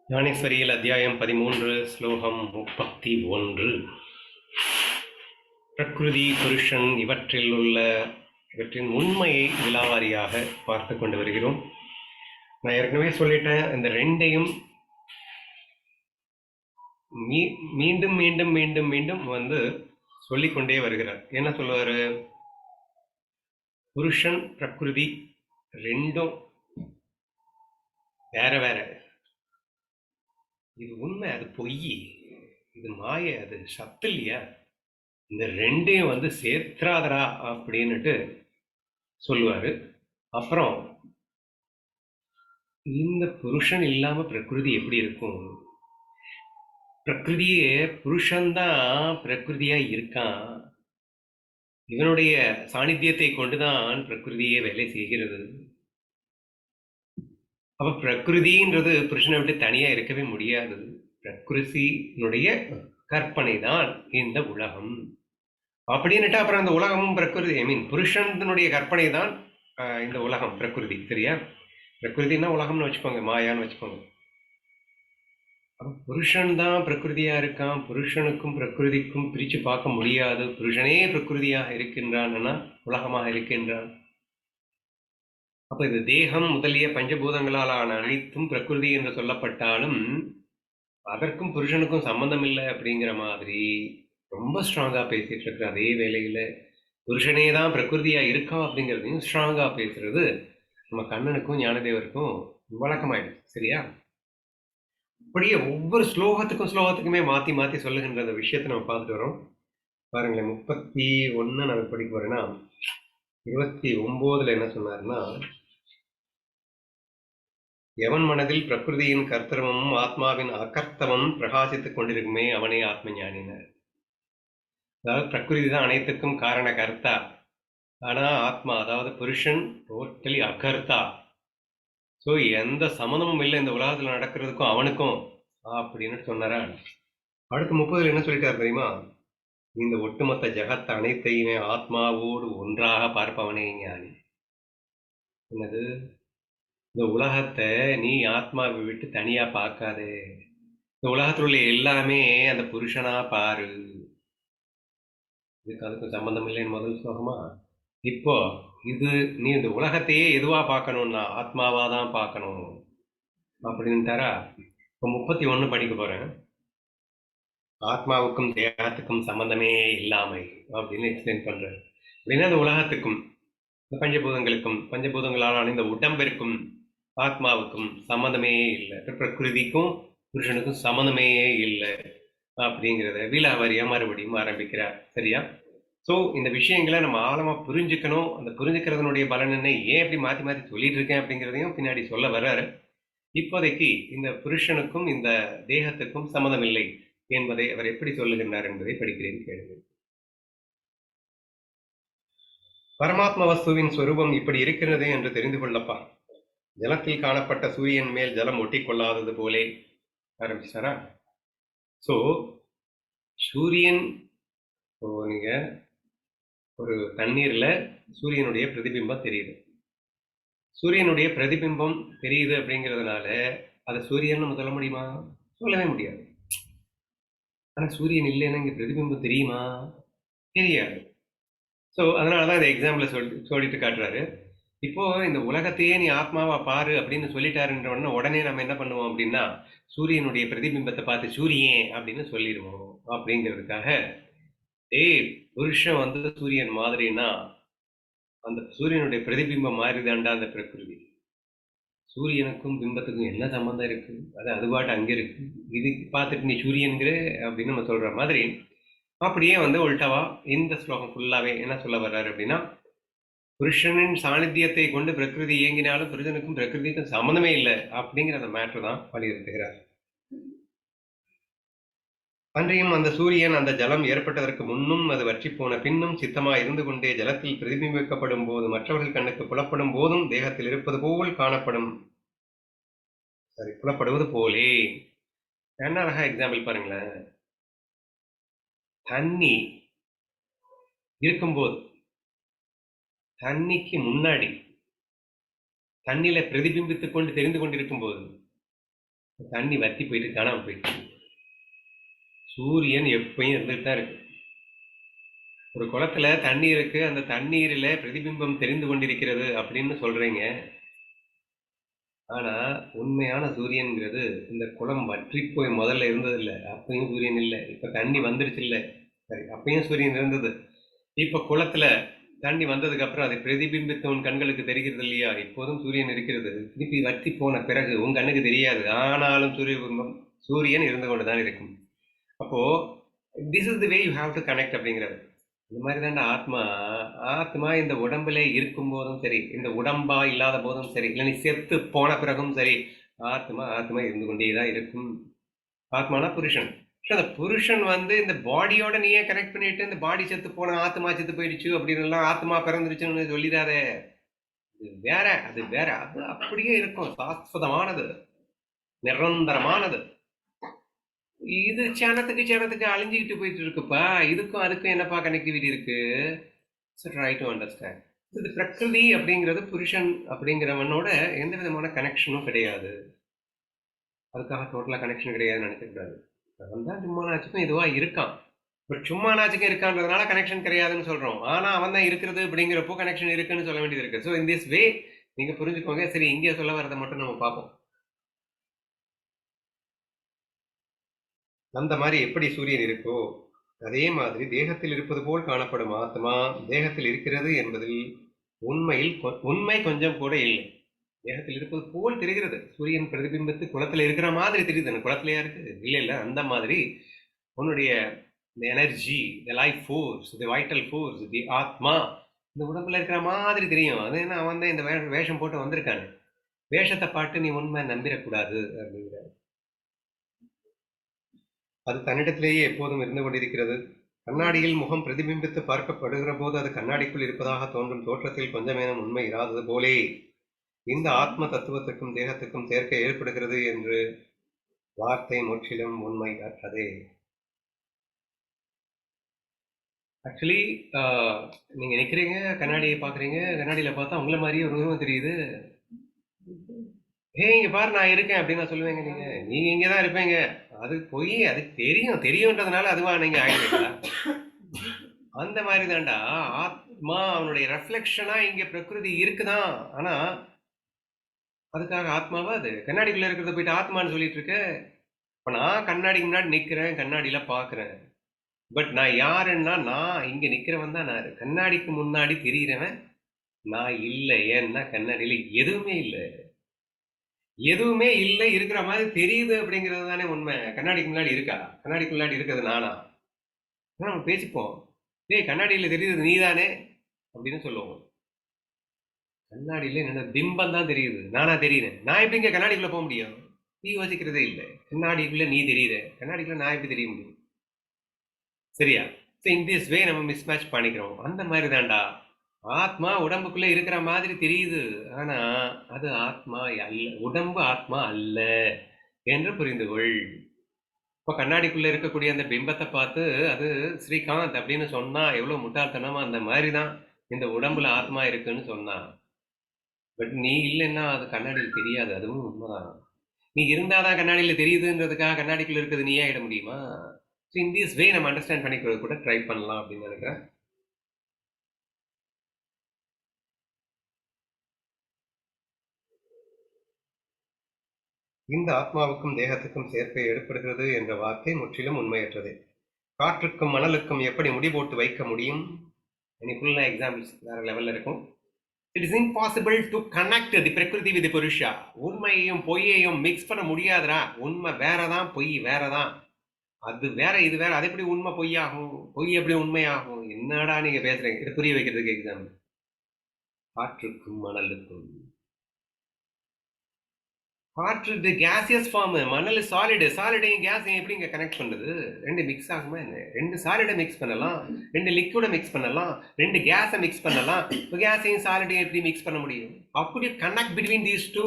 ஞானேஸ்வரியில் அத்தியாயம் 13 ஸ்லோகம் 31. பிரகிருதி புருஷன் இவற்றின் உண்மையை விலாவாரியாக பார்த்து கொண்டு வருகிறோம். நான் ஏற்கனவே சொல்லிட்டேன், இந்த ரெண்டையும் மீண்டும் மீண்டும் மீண்டும் மீண்டும் சொல்லிக்கொண்டே வருகிறார். என்ன சொல்லுவாரு? புருஷன் பிரகிருதி ரெண்டும் வேற வேற. இது உண்மை, அது பொய், இது மாய, அது சத்து இல்லையா? இந்த ரெண்டையும் சேர்த்துறாதரா அப்படின்னுட்டு சொல்லுவாரு. அப்புறம் இந்த புருஷன் இல்லாம பிரகிருதி எப்படி இருக்கும்? பிரகிருதியே புருஷன்தான் பிரகிருதியா இருக்கான். இவனுடைய சாநித்தியத்தை கொண்டுதான் பிரகிருதியே வேலை செய்கிறது. அப்ப பிரகிருதின்றது புருஷனை விட்டு தனியா இருக்கவே முடியாது. பிரகிருதியினுடைய கற்பனை தான் இந்த உலகம் அப்படின்னுட்டு, அப்புறம் இந்த உலகமும் பிரகிருதி, புருஷனுடைய கற்பனை தான் இந்த உலகம், பிரகிருதி. சரியா? பிரகிருதினா உலகம்னு வச்சுக்கோங்க, மாயான்னு வச்சுக்கோங்க. புருஷன் தான் பிரகிருதியா இருக்கான். புருஷனுக்கும் பிரகிருதிக்கும் பிரிச்சு பார்க்க முடியாது. புருஷனே பிரகிருதியாக இருக்கின்றான்னா உலகமாக இருக்கின்றான். அப்ப இந்த தேகம் முதலிய பஞ்சபூதங்களால் ஆன அனைத்தும் பிரகிருதி என்று சொல்லப்பட்டாலும் அதற்கும் புருஷனுக்கும் சம்பந்தம் இல்லை அப்படிங்கிற மாதிரி ரொம்ப ஸ்ட்ராங்கா பேசிட்டு இருக்கிற அதே வேளையில புருஷனே தான் பிரகிருதியா இருக்கான் அப்படிங்கிறதையும் ஸ்ட்ராங்கா பேசுறது நம்ம கண்ணனுக்கும் ஞானதேவருக்கும் வழக்கமாயிடுச்சு. சரியா? அப்படியே ஒவ்வொரு ஸ்லோகத்துக்குமே மாத்தி மாத்தி சொல்லுகின்ற அந்த விஷயத்தை நம்ம பார்த்துட்டு வரோம். பாருங்களேன், 31 நம்ம படிக்க போறேன்னா 29 என்ன சொன்னாருன்னா, எவன் மனதில் பிரகிருதியின் கர்த்தவமும் ஆத்மாவின் அகர்த்தவமும் பிரகாசித்துக் கொண்டிருக்குமே அவனே ஆத்ம ஞானினர். அதாவது பிரகிருதி தான் அனைத்துக்கும் காரண கர்த்தா, ஆனா ஆத்மா அதாவது புருஷன் டோட்டலி அகர்த்தா. ஸோ எந்த சம்மந்தமும் இல்லை இந்த உலகத்துல நடக்கிறதுக்கும் அவனுக்கும் அப்படின்னு சொன்னாரா. அடுத்து 30 என்ன சொல்லிட்டாரு தெரியுமா? இந்த ஒட்டுமொத்த ஜெகத் அனைத்தையுமே ஆத்மாவோடு ஒன்றாக பார்ப்பவனே ஞானி. என்னது? இந்த உலகத்தை நீ ஆத்மாவை விட்டு தனியா பார்க்காதே. இந்த உலகத்தில் உள்ள எல்லாமே அந்த புருஷனா பாரு. இதுக்கு அதுக்கும் சம்பந்தம் இல்லைன்னு முதல் ஸ்லோகமா. இப்போ இது நீ இந்த உலகத்தையே எதுவா பார்க்கணும்னா ஆத்மாவா தான் பார்க்கணும் அப்படின்ட்டாரா. இப்போ 31 படிக்க போறேன். ஆத்மாவுக்கும் தேகத்துக்கும் சம்பந்தமே இல்லாமை அப்படின்னு எக்ஸ்பிளைன் பண்றேன். அப்படின்னா இந்த உலகத்துக்கும் இந்த பஞ்சபூதங்களுக்கும் பஞ்சபூதங்களான இந்த உடம்பிற்கும் ஆத்மாவுக்கும் சம்மந்தமே இல்லை. பிரகிருதிக்கும் புருஷனுக்கும் சம்மந்தமே இல்லை அப்படிங்கிறத விலாவாரியா மறுபடியும் ஆரம்பிக்கிறார். சரியா? ஸோ இந்த விஷயங்களை நம்ம ஆழமா புரிஞ்சுக்கணும். அந்த புரிஞ்சுக்கிறதுனுடைய பலன் என்ன, ஏன் எப்படி மாற்றி மாற்றி சொல்லிட்டு இருக்கேன் அப்படிங்கிறதையும் பின்னாடி சொல்ல வர்றாரு. இப்போதைக்கு இந்த புருஷனுக்கும் இந்த தேகத்துக்கும் சம்மதம் இல்லை என்பதை அவர் எப்படி சொல்லுகின்றார் என்பதை படிக்கிறேன், கேளுங்கள். பரமாத்ம வஸ்துவின் ஸ்வரூபம் இப்படி இருக்கிறது என்று தெரிந்து கொள்ளப்பா. ஜலத்தில் காணப்பட்ட சூரியன் மேல் ஜலம் ஒட்டி கொள்ளாதது போலே ஆரம்பிச்சாரா. ஸோ சூரியன், நீங்க ஒரு தண்ணீர்ல சூரியனுடைய பிரதிபிம்பம் தெரியுது. சூரியனுடைய பிரதிபிம்பம் தெரியுது அப்படிங்கிறதுனால அதை சூரியன் சொல்ல முடியுமா? சொல்லவே முடியாது. ஆனா சூரியன் இல்லைன்னா இங்க பிரதிபிம்பம் தெரியுமா? தெரியாது. ஸோ அதனாலதான் இந்த எக்ஸாம்பிள சொல்லிட்டு காட்டுறாரு. இப்போ இந்த உலகத்தையே நீ ஆத்மாவா பாரு அப்படின்னு சொல்லிட்டாருன்ற உடனே நம்ம என்ன பண்ணுவோம் அப்படின்னா, சூரியனுடைய பிரதிபிம்பத்தை பார்த்து சூரியன் அப்படின்னு சொல்லிடுவோம். அப்படிங்கிறதுக்காக புருஷன் சூரியன் மாதிரினா அந்த சூரியனுடைய பிரதிபிம்பம் மாறிதாண்டா அந்த பிரகிருதி. சூரியனுக்கும் பிம்பத்துக்கும் என்ன சம்பந்தம் இருக்கு? அது பாட்டு அங்க இருக்கு. இது பார்த்துட்டு நீ சூரியன்கிற அப்படின்னு நம்ம சொல்ற மாதிரி அப்படியே உல்டாவா இந்த ஸ்லோகம் ஃபுல்லாவே என்ன சொல்ல வர்றாரு அப்படின்னா, புருஷனின் சாநித்தியத்தை கொண்டு பிரகிருதி இயங்கினாலும் புருஷனுக்கும் பிரகிருதிக்கும் சம்மந்தமே இல்லை அப்படிங்கிற அந்த மேட்டர் தான் வலியுறுத்துகிறார். அன்றையும் அந்த சூரியன் அந்த ஜலம் ஏற்பட்டதற்கு முன்னும் அது வற்றி போன பின்னும் சித்தமா இருந்து கொண்டே ஜலத்தில் பிரதிபிம்பிக்கப்படும் போது மற்றவர்கள் கண்ணுக்கு புலப்படும் போதும் தேகத்தில் இருப்பது போல் காணப்படும். சரி, புலப்படுவது போலே. என்ன அழகா எக்ஸாம்பிள் பாருங்களேன். தண்ணி இருக்கும்போது, தண்ணிக்கு முன்னாடி தண்ணியில பிரதிபிம்பித்துக் கொண்டு தெரிந்து கொண்டிருக்கும் போது தண்ணி வத்தி போயிட்டு காணாம போயிடுச்சு. சூரியன் எப்பயும் இருந்துட்டு தான் இருக்கு. ஒரு குளத்துல தண்ணி இருக்கு, அந்த தண்ணீரில பிரதிபிம்பம் தெரிந்து கொண்டிருக்கிறது அப்படின்னு சொல்றீங்க. ஆனா உண்மையான சூரியன்கிறது இந்த குளம் வற்றி போய் முதல்ல இருந்தது இல்லை, அப்பயும் சூரியன் இல்லை. இப்ப தண்ணி வந்துருச்சு இல்லை, சரி அப்பயும் சூரியன் இருந்தது. இப்ப குளத்துல தண்ணி வந்ததுக்கு அப்புறம் அதை பிரதிபிம்பித்து உன் கண்களுக்கு தெரிகிறது இல்லையா? இப்போதும் சூரியன் இருக்கிறது. திருப்பி வற்றி போன பிறகு உன் கண்ணுக்கு தெரியாது, ஆனாலும் சூரியன் இருந்து கொண்டுதான் இருக்கும். அப்போ this is the way you have to connect அப்படிங்கிறது. இந்த மாதிரி தாண்டா ஆத்மா. ஆத்மா இந்த உடம்புல இருக்கும் போதும் சரி, இந்த உடம்பா இல்லாத போதும் சரி, இல்லை நீ செத்து போன பிறகும் சரி, ஆத்மா ஆத்மா இருந்து கொண்டேதான் இருக்கும். ஆத்மானா புருஷன். அந்த புருஷன் இந்த பாடியோட நீயே கனெக்ட் பண்ணிட்டு இந்த பாடி செத்து போன ஆத்மா செத்து போயிடுச்சு அப்படின்னு எல்லாம் ஆத்மா பிறந்துருச்சுன்னு சொல்லிடாதே. அது வேற, அது வேற, அது அப்படியே இருக்கும், சாஸ்வதமானது, நிரந்தரமானது. இது சேனத்துக்கு அழிஞ்சுக்கிட்டு போயிட்டு இருக்குப்பா. இதுக்கும் அதுக்கும் என்னப்பா கனெக்டிவிட்டி இருக்கு? Try to understand. இது பிரகிருதி அப்படிங்கிறது புருஷன் அப்படிங்கிறவனோட எந்த விதமான கனெக்ஷனும் கிடையாது. அதுக்காக டோட்டலா கனெக்ஷன் கிடையாதுன்னு நினைக்கக்கூடாது. அவன் தான் சும்மா நாச்சுக்கும் இதுவா இருக்கான். பட் சும்மா நாச்சுக்கும் இருக்கான்றதுனால கனெக்ஷன் கிடையாதுன்னு சொல்றோம். ஆனா அவன் தான் இருக்கிறது அப்படிங்கிறப்போ கனெக்ஷன் இருக்குன்னு சொல்ல வேண்டியது இருக்கு. ஸோ இன் திஸ் வே நீங்க புரிஞ்சுக்கோங்க. சரி, இங்கே சொல்ல வரதை மட்டும் நம்ம பார்ப்போம். அந்த மாதிரி எப்படி சூரியன் இருக்கோ அதே மாதிரி தேகத்தில் இருப்பது போல் காணப்படும் ஆத்மா தேகத்தில் இருக்கிறது என்பதில் உண்மை கொஞ்சம் கூட இல்லை. தேகத்தில் இருப்பது போல் தெரிகிறது. சூரியன் பிரதிபிம்பத்து குளத்துல இருக்கிற மாதிரி தெரியுது. குளத்திலேயா இருக்கு? இல்லை இல்லை. அந்த மாதிரி உன்னுடைய energy, the life force, the vital force, the atma இந்த உடம்புல இருக்கிற மாதிரி தெரியும். அது என்ன, அவன் தான் இந்த வேஷம் போட்டு வந்திருக்கானு. வேஷத்தை பாட்டு நீ உண்மை நம்பிடக்கூடாது அப்படிங்கிற. அது தன்னிடத்திலேயே எப்போதும் இருந்து கொண்டிருக்கிறது. கண்ணாடியில் முகம் பிரதிபிம்பித்து பார்க்கப்படுகிற போது அது கண்ணாடிக்குள் இருப்பதாக தோன்றும் தோற்றத்தில் கொஞ்சமேனும் உண்மை இராதது போலே இந்த ஆத்ம தத்துவத்துக்கும் தேகத்துக்கும் சேர்க்கை ஏற்படுகிறது என்று வார்த்தை முற்றிலும் உண்மை அற்றதே. ஆக்சுவலி நீங்க நிக்கிறீங்க, கண்ணாடியை பாக்குறீங்க, கண்ணாடியில பார்த்தா உங்களை மாதிரியே ஒரு உருவம் தெரியுது. இங்க பாரு நான் இருக்கேன் அப்படின்னு நான் சொல்லுவேங்க. நீங்க இங்கதான் இருப்பீங்க. அது பொய். அது தெரியும்ன்றதுனால அதுவா நீங்க ஆயிடுவீங்களா? அந்த மாதிரி தான்டா ஆத்மா அவனுடைய ரெஃப்ளெக்ஷனா இங்க பிரகிருதி இருக்குதான். ஆனா அதுக்காக ஆத்மாவா அது கண்ணாடிக்குள்ள இருக்கிறத போயிட்டு ஆத்மான்னு சொல்லிட்டு இருக்க? இப்ப நான் கண்ணாடிக்கு முன்னாடி நிக்கிறேன், கண்ணாடியில பாக்குறேன். பட் நான் யாருன்னா, நான் இங்க நிக்கிறவன் தான். நான் கண்ணாடிக்கு முன்னாடி தெரிகிறவன் நான் இல்லை. ஏன்னா கண்ணாடியில எதுவுமே இல்லை. எதுவுமே இல்லை, இருக்கிற மாதிரி தெரியுது அப்படிங்கிறது தானே உண்மை. கண்ணாடிக்கு முன்னாடி இருக்கா? கண்ணாடிக்கு முன்னாடி இருக்கிறது நானா? நம்ம பேசிப்போம். டேய், கண்ணாடியில தெரியுது நீதானே அப்படின்னு சொல்லுவோம். கண்ணாடியில என்ன பிம்பம் தான் தெரியுது, நானா தெரியுறேன். நான் எப்படி இங்க கண்ணாடிக்குள்ள போக முடியும்? நீ யோசிக்கிறதே இல்லை. கண்ணாடிக்குள்ள நீ தெரியுற, கண்ணாடிக்குள்ள நான் எப்படி தெரிய முடியும்? சரியா? இன் திஸ் வே நம்ம மிஸ் மேட்ச் பண்ணிக்கிறோம். அந்த மாதிரி தான்டா ஆத்மா உடம்புக்குள்ள இருக்கிற மாதிரி தெரியுது. ஆனா அது ஆத்மா அல்ல, உடம்பு ஆத்மா அல்ல என்று புரிந்து கொள். இப்ப கண்ணாடிக்குள்ள இருக்கக்கூடிய அந்த பிம்பத்தை பார்த்து அது ஸ்ரீகாந்த் அப்படின்னு சொன்னா எவ்வளவு முட்டாள்தனமா, அந்த மாதிரிதான் இந்த உடம்புல ஆத்மா இருக்குன்னு சொன்னா. பட் நீ இல்லைன்னா அது கண்ணாடியில் தெரியாது. அதுவும் உண்மைதான். நீ இருந்தாதான் கண்ணாடியில தெரியுதுன்றதுக்காக கண்ணாடிக்குள்ள இருக்கிறது நீயே ஆயிட முடியுமா? இன் திஸ் வே நம்ம அண்டர்ஸ்டாண்ட் பண்ணிக்கிறது கூட ட்ரை பண்ணலாம் அப்படின்னு நினைக்கிறேன். இந்த ஆத்மாவுக்கும் தேகத்துக்கும் சேர்க்கை ஏற்படுகிறது என்ற வார்த்தை முற்றிலும் உண்மையற்றது. காற்றுக்கும் மணலுக்கும் எப்படி முடிபோட்டு வைக்க முடியும்? ஃபுல்லா எக்ஸாம்பிள்ஸ் வேற லெவல்ல இருக்கும். It is impossible to connect தி பிரகிருதி வித் புருஷா. உண்மையையும் பொய்யையும் மிக்ஸ் பண்ண முடியாதுரா. உண்மை வேறதான், பொய் வேறதான். அது வேற, இது வேற. அது எப்படி உண்மை பொய்யாகும்? பொய் எப்படி உண்மையாகும்? என்னடா நீங்க பேசுறீங்க? இது புரிய வைக்கிறதுக்கு எக்ஸாம்பிள். காற்றுக்கும் மணலுக்கும். காற்று இது கேசியஸ் ஃபார்ம், மணல் சாலிடு. சாலிடையும் கேஸையும் எப்படி இங்க கனெக்ட் பண்ணுது? ரெண்டு மிக்ஸ் ஆகுமா என்ன? ரெண்டு சாலிடை மிக்ஸ் பண்ணலாம், ரெண்டு லிக்விட மிக்ஸ் பண்ணலாம், ரெண்டு கேஸை மிக்ஸ் பண்ணலாம். இப்போ கேஸையும் சாலிடையும் எப்படி மிக்ஸ் பண்ண முடியும்? அப்படி கனெக்ட் பிட்வீன் தீஸ் டூ.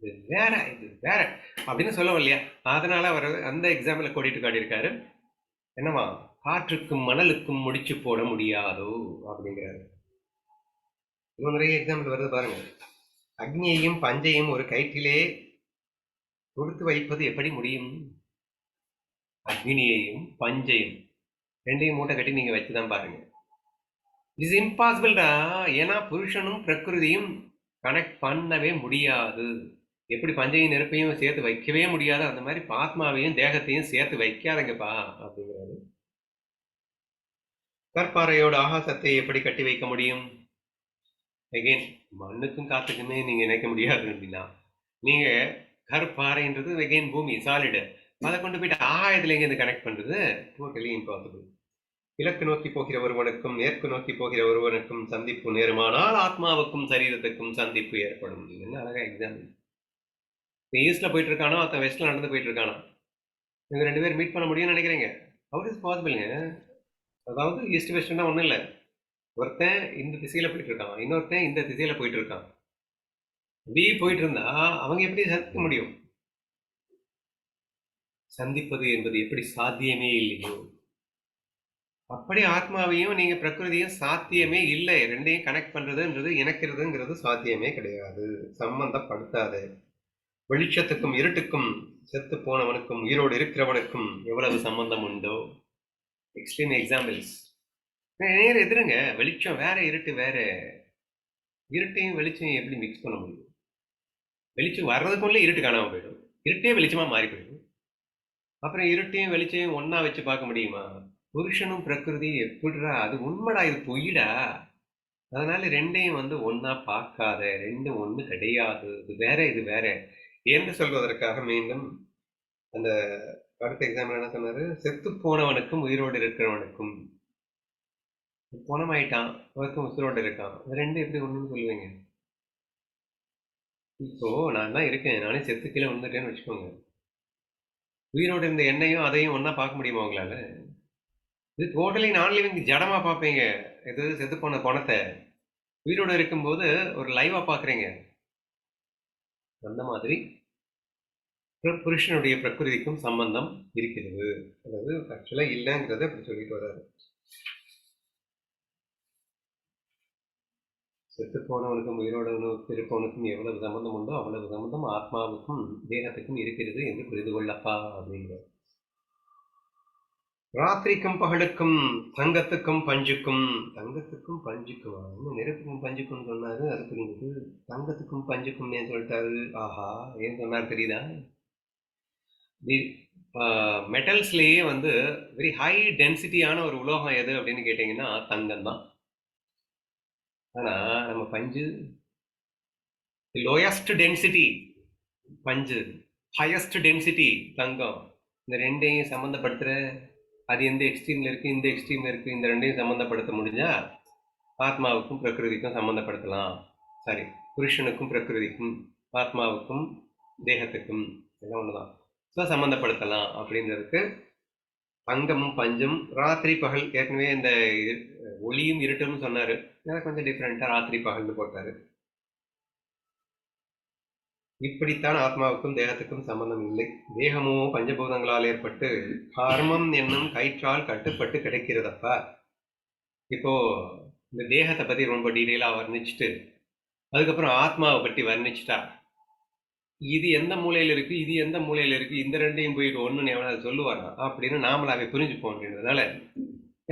இது வேற, இது வேற அப்படின்னு சொல்லவும் இல்லையா? அதனால அவர் அந்த எக்ஸாம்பிள கோடிட்டு காட்டியிருக்காரு. என்னவா? காற்றுக்கும் மணலுக்கும் முடிச்சு போட முடியாதோ அப்படிங்கிறாரு. இன்னும் நிறைய எக்ஸாம்பிள் வருது பாருங்க. அக்னியையும் பஞ்சையும் ஒரு கயிற்றிலே கொடுத்து வைப்பது எப்படி முடியும்? அக்னியையும் பஞ்சையும் ரெண்டையும் மூட்டை கட்டி நீங்க வச்சுதான் பாருங்க. இட்ஸ் இம்பாசிபிள்டா. ஏன்னா புருஷனும் பிரகிருதியும் கனெக்ட் பண்ணவே முடியாது. எப்படி பஞ்சையும் நெருப்பையும் சேர்த்து வைக்கவே முடியாது, அந்த மாதிரி ஆத்மாவையும் தேகத்தையும் சேர்த்து வைக்காதங்கப்பா அப்படிங்கிறாரு. கற்பாறையோட ஆகாசத்தை எப்படி கட்டி வைக்க முடியும்? அகைன் மண்ணுக்கும் காத்துக்குமே நீங்க நினைக்க முடியாது அப்படின்னா, நீங்க கற்பாறைன்றது அகைன் பூமி சாலிடு, அதை கொண்டு போயிட்டு ஆகாயத்துல எங்க இருந்து கனெக்ட் பண்றது? Totally impossible. கிழக்கு நோக்கி போகிற ஒருவனுக்கும் மேற்கு நோக்கி போகிற ஒருவனுக்கும் சந்திப்பு நேருமானால் ஆத்மாவுக்கும் சரீரத்துக்கும் சந்திப்பு ஏற்படும். என்ன அழகா எக்ஸாம்பிள். ஈஸ்ட்ல போயிட்டு இருக்கானோ அத்தன் வெஸ்ட்ல நடந்து போயிட்டு இருக்கானோ, இவங்க ரெண்டு பேரும் மீட் பண்ண முடியும்னு நினைக்கிறீங்க? ஹவ் இஸ் பாசிபிள்ங்க? அதாவது ஈஸ்ட் வெஸ்ட்னா ஒண்ணும் இல்லை. ஒருத்தன் இந்த திசையில போயிட்டு இருக்கான், இன்னொருத்தன் இந்த திசையில போயிட்டு இருக்கான். இப்படி போயிட்டு இருந்தா அவங்க எப்படி சந்திக்க முடியும்? சந்திப்பது என்பது எப்படி சாத்தியமே இல்லையோ, அப்படி ஆத்மாவையும் நீங்க பிரகிருதியும் சாத்தியமே இல்லை. ரெண்டையும் கனெக்ட் பண்றதுன்றது இணைக்கிறதுங்கிறது சாத்தியமே கிடையாது. சம்பந்தப்படுத்தாது. வெளிச்சத்துக்கும் இருட்டுக்கும் செத்து போனவனுக்கும் உயிரோடு இருக்கிறவனுக்கும் எவ்வளவு சம்பந்தம் உண்டோ. Extreme examples. நேர் எதிருங்க. வெளிச்சம் வேற, இருட்டு வேற. இருட்டையும் வெளிச்சையும் எப்படி மிக்ஸ் பண்ண முடியும்? வெளிச்சம் வர்றதுக்குள்ளே இருட்டு காணாம போயிடும், இருட்டே வெளிச்சமா மாறி போயிடும். அப்புறம் இருட்டையும் வெளிச்சையும் ஒன்னா வச்சு பார்க்க முடியுமா? புருஷனும் பிரகிருதி எப்படிடா? அது உண்மைடா, இது பொய்டா. அதனால ரெண்டையும் ஒன்னா பார்க்காத. ரெண்டும் ஒண்ணு கிடையாது. இது வேற, இது வேற என்று சொல்வதற்காக மீண்டும் அந்த அடுத்த எக்ஸாம்பிள் என்ன சொன்னாரு? செத்து போனவனுக்கும் உயிரோடு இருக்கிறவனுக்கும். போனமாயிட்டான், ஒருத்தன் உயிரோடு இருக்கான், ரெண்டு எப்படி ஒண்ணுன்னு சொல்லுவீங்க? இப்போ நான் தான் இருக்கேன், நானே செத்து கீழே வந்துட்டேன்னு வச்சுக்கோங்க. உயிரோடு இருந்த எண்ணெயும் அதையும் ஒன்னா பார்க்க முடியுமா உங்களால? இது டோட்டலி நான் லிவிங் ஜடமா பார்ப்பீங்க. இது செத்து போன பணத்தை உயிரோடு இருக்கும்போது ஒரு லைவா பாக்குறீங்க. அந்த மாதிரி புருஷனுடைய பிரகிருதிக்கும் சம்பந்தம் இருக்கிறது. அதாவது ஆக்சுவலா இல்லைங்கிறத அப்படி சொல்லிட்டு வர்றாரு. செத்து போனவனுக்கும் உயிரோடு இருப்பவனுக்கும் எவ்வளவு சம்பந்தம் உண்டோ அவ்வளவு சம்பந்தம் ஆத்மாவுக்கும் தேகத்துக்கும் இருக்கிறது என்று புரிந்து கொள்ளப்பா அப்படிங்கிறார். ராத்திரிக்கும் பகலுக்கும் தங்கத்துக்கும் பஞ்சுக்கும். தங்கத்துக்கும் பஞ்சுக்குமா? இன்னும் நெருப்புக்கும் பஞ்சுக்கும் சொன்னாரு, அது புரியுது. தங்கத்துக்கும் பஞ்சுக்கும் ஏன் சொல்லிட்டாரு? ஆஹா, ஏன் சொன்னார் தெரியுதா? மெட்டல்ஸ்லேயே வெரி ஹை டென்சிட்டியான ஒரு உலோகம் எது அப்படின்னு கேட்டீங்கன்னா தங்கம் தான். ஆனா நம்ம பஞ்சு லோயஸ்ட் டென்சிட்டி பஞ்சு, ஹையஸ்ட் டென்சிட்டி தங்கம். இந்த ரெண்டையும் சம்மந்தப்படுத்துற, அது எந்த எக்ஸ்ட்ரீம்ல இருக்கு, இந்த எக்ஸ்ட்ரீம்ல இருக்கு, இந்த ரெண்டையும் சம்மந்தப்படுத்த முடிஞ்சா ஆத்மாவுக்கும் பிரகிருதிக்கும் சம்மந்தப்படுத்தலாம். சரி, புருஷனுக்கும் பிரகிருதிக்கும் ஆத்மாவுக்கும் தேகத்துக்கும் எல்லாம் ஒண்ணுதான், சம்மந்தப்படுத்தலாம் அப்படின்றதுக்கு தங்கமும் பஞ்சும். ராத்திரி பகல் ஏற்கனவே இந்த ஒளியும் இருட்டும் சொன்னாரு, கொஞ்சம் டிஃப்ரெண்டா ராத்திரி பகல்னு போட்டாரு. இப்படித்தான் ஆத்மாவுக்கும் தேகத்துக்கும் சம்பந்தம் இல்லை. தேகமோ பஞ்சபூதங்களால் ஏற்பட்டு கர்மம் என்னும் கயிற்றால் கட்டுப்பட்டு கிடைக்கிறதப்பா. இப்போ இந்த தேகத்தை பத்தி ரொம்ப டீடைலா வர்ணிச்சுட்டு அதுக்கப்புறம் ஆத்மாவை பற்றி வர்ணிச்சுட்டா, இது எந்த மூலையில இருக்கு, இது எந்த மூலையில இருக்கு, இந்த ரெண்டையும் போயிட்டு ஒண்ணுன்னு எவனாவது சொல்லுவாரா அப்படின்னு நாமளாவே புரிஞ்சுப்போம். அப்படின்றதுனால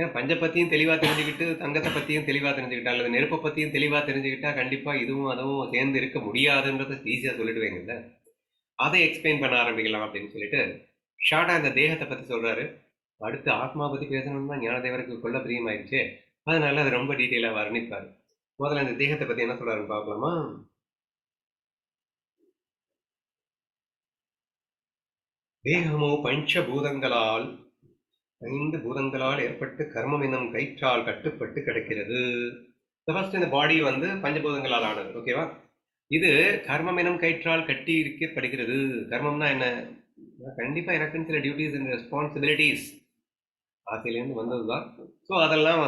ஏன் பஞ்ச பத்தியும் தெளிவா தெரிஞ்சுக்கிட்டு தங்கத்தை பத்தியும் தெளிவா தெரிஞ்சுக்கிட்டா அல்லது நெருப்பை பத்தியும் தெளிவா தெரிஞ்சுக்கிட்டா கண்டிப்பா இதுவும் அதுவும் சேர்ந்து இருக்க முடியாதுன்றத ஈஸியா சொல்லிடுவேங்கல்ல. அதை எக்ஸ்பிளைன் பண்ண ஆரம்பிக்கலாம் அப்படின்னு சொல்லிட்டு ஷார்ட்டா இந்த தேகத்தை பத்தி சொல்றாரு. அடுத்து ஆத்மா பத்தி பேசணும்னா ஞானதேவருக்கு கொள்ள பிரியமாயிடுச்சு, அதனால அது ரொம்ப டீட்டெயிலா வர்ணிப்பாரு. முதல்ல இந்த தேகத்தை பத்தி என்ன சொல்றாருன்னு பார்க்கலாமா? தேகமோ பஞ்சபூதங்களால் 5 பூதங்களால் ஏற்பட்டு கர்மம் என்னும் கயிற்றால் கட்டுப்பட்டு கிடக்கிறது. இந்த பாடி பஞ்சபூதங்களால் ஆனது. ஓகேவா? இது கர்மம் எனும் கயிற்றால் கட்டி இருக்கப்படுகிறது. கர்மம்னா என்ன? கண்டிப்பா எனக்குன்னு சில டியூட்டிஸ் அண்ட் ரெஸ்பான்சிபிலிட்டிஸ் ஆசையிலேருந்து வந்ததுதான். ஸோ அதெல்லாம்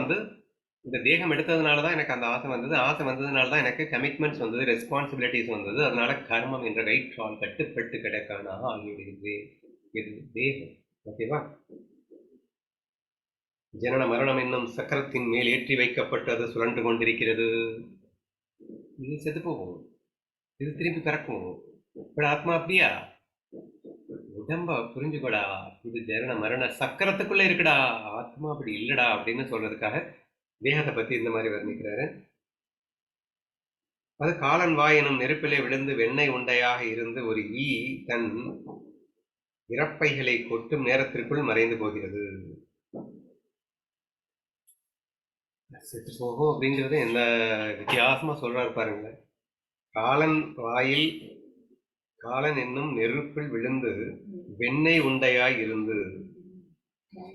இந்த தேகம் எடுத்ததுனாலதான் எனக்கு அந்த ஆசை வந்தது. ஆசை வந்ததுனாலதான் எனக்கு கமிட்மெண்ட்ஸ் வந்தது, ரெஸ்பான்சிபிலிட்டிஸ் வந்தது. அதனால கர்மம் என்ற கயிற்றால் கட்டுப்பட்டு கிடக்கான ஆகிவிடுகிறது இது தேகம். ஓகேவா? ஜனன மரணம் என்னும் சக்கரத்தின் மேல் ஏற்றி வைக்கப்பட்டு அது சுழன்று கொண்டிருக்கிறது. இது செத்து போகும், இது திரும்பி பிறக்கும். ஆத்மா அப்படியா? உடம்ப புரிஞ்சுக்கோடா, இது ஜனன மரண சக்கரத்துக்குள்ள இருக்குடா, ஆத்மா அப்படி இல்லடா அப்படின்னு சொல்றதுக்காக தேகத்தை பத்தி இந்த மாதிரி வர்ணிக்கிறாரு. அது காலன் வாய் எனும் நெருப்பிலே விழுந்து வெண்ணெய் உண்டையாக இருந்து ஒரு ஈ தன் இறப்பைகளை கொட்டும் நேரத்திற்குள் மறைந்து போகிறது. செத்து போகும் அப்படிங்கிறது என்ன வித்தியாசமா சொல்றாரு பாருங்க. காலன் வாயில் காலன் என்னும் நெருப்பில் விழுந்து வெண்ணெய் உண்டையாய் இருந்து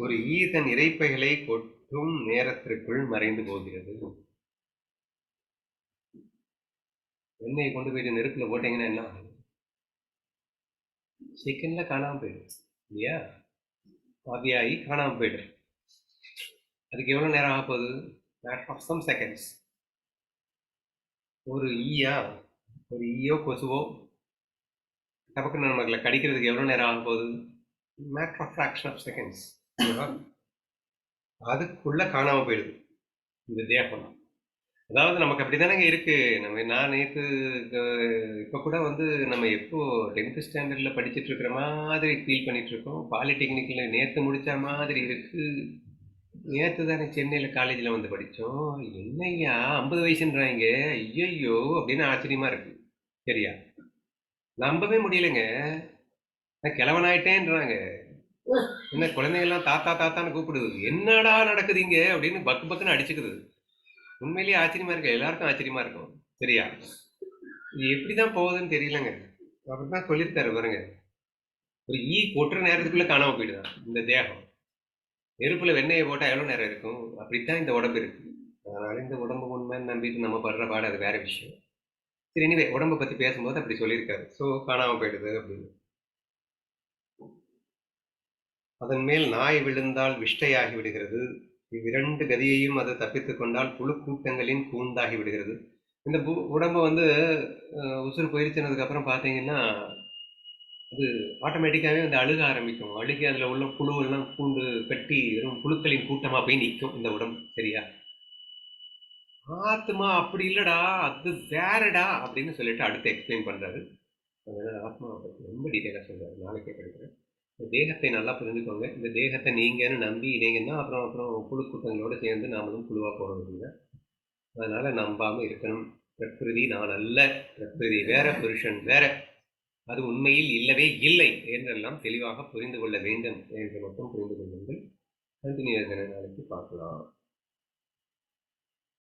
ஒரு ஈ தன் இறைப்பைகளை கொட்டும் நேரத்திற்குள் மறைந்து போகிறது. வெண்ணெயை கொண்டு போயிட்டு நெருப்புல போட்டீங்கன்னா என்ன செகண்ட்ல காணாம போயிடும் இல்லையா? பாதியாகி காணாம போயிடும். அதுக்கு எவ்வளவு நேரம் ஆக போகுது? Matter of some seconds. ஒரு ஈயோ கொசுவோ டபக்குன்னு நம்மள கடிக்கிறதுக்கு எவ்வளவு நேரம் ஆக போகுது? Matter of fraction of seconds. அதுக்குள்ள காணாம போயிடுது இந்த தேகம். அதாவது நமக்கு அப்படித்தானங்க இருக்கு. நான் நேற்று இப்போ கூட வந்து நம்ம எப்போ 10th ஸ்டாண்டர்டில் படிச்சுட்டு இருக்கிற மாதிரி ஃபீல் பண்ணிட்டு இருக்கோம். பாலிடெக்னிக்ல நேற்று முடிச்ச மாதிரி இருக்கு. நேற்று தானே சென்னையில் காலேஜில் வந்து படித்தோம். என்னய்யா 50 வயசுன்றாங்க, ஐயையோ அப்படின்னு ஆச்சரியமா இருக்கு. சரியா? நம்பவே முடியலைங்க. நான் கிழவனாயிட்டேன்றாங்க. என்ன குழந்தைங்கள்லாம் தாத்தா தாத்தான்னு கூப்பிடுது. என்னடா நடக்குதுங்க அப்படின்னு பக்கு பக்குன்னு அடிச்சுக்குது. உண்மையிலேயே ஆச்சரியமா இருக்கு. எல்லாருக்கும் ஆச்சரியமா இருக்கும். சரியா? இது எப்படிதான் போகுதுன்னு தெரியலங்க. அப்படிதான் சொல்லியிருக்காரு பாருங்க. ஒரு ஈ கொட்டுற நேரத்துக்குள்ள காணாம போயிடுதான் இந்த தேகம். நெருப்புல வெண்ணெயை போட்டா எவ்வளவு நேரம் இருக்கும்? அப்படித்தான் இந்த உடம்பு இருக்கு. அதனால இந்த உடம்பு உண்மைன்னு நம்பிட்டு நம்ம படுற பாடு அது வேற விஷயம். சரி, இனிவே உடம்பை பத்தி பேசும்போது அப்படி சொல்லியிருக்காரு. ஸோ காணாம போயிடுது அப்படின்னு. அதன் மேல் நாய் விழுந்தால் விஷ்டையாகி விடுகிறது. இவ்விரண்டு கதியையும் அது தப்பித்துக் கொண்டால் புழு கூட்டங்களின் கூண்டாகி விடுகிறது. இந்த உடம்பு வந்து உசுறு போயிருச்சுனதுக்கு அப்புறம் பார்த்தீங்கன்னா அது ஆட்டோமேட்டிக்காவே வந்து அழுக ஆரம்பிக்கும். அழுகி அதுல உள்ள புழுவெல்லாம் பூண்டு கட்டி வெறும் புழுக்களின் கூட்டமா போய் நிற்கும் இந்த உடம்பு. சரியா? ஆத்மா அப்படி இல்லடா, அது வேறடா அப்படின்னு சொல்லிட்டு அடுத்து எக்ஸ்பிளைன் பண்றாரு. அதனால ஆத்மாவை பத்தி ரொம்ப டீட்டெயிலாக சொல்றாரு. நாளைக்கே படிக்கிறேன். இந்த தேகத்தை நல்லா புரிஞ்சுக்கோங்க. இந்த தேகத்தை நீங்கன்னு நம்பி இணைங்கன்னா அப்புறம் அப்புறம் புழு கூட்டங்களோட சேர்ந்து நாமளும் புழுவா போறது இல்லை. அதனால நம்பாம இருக்கணும். பிரகிருதி நான் அல்ல, பிரகிருதி வேற, புருஷன் வேற, அது உண்மையில் இல்லவே இல்லை என்றெல்லாம் தெளிவாக புரிந்து கொள்ள வேண்டும் என்று மட்டும் புரிந்து கொள்ளுங்கள். கண்டினியூ நாளைக்கு பார்க்கலாம்.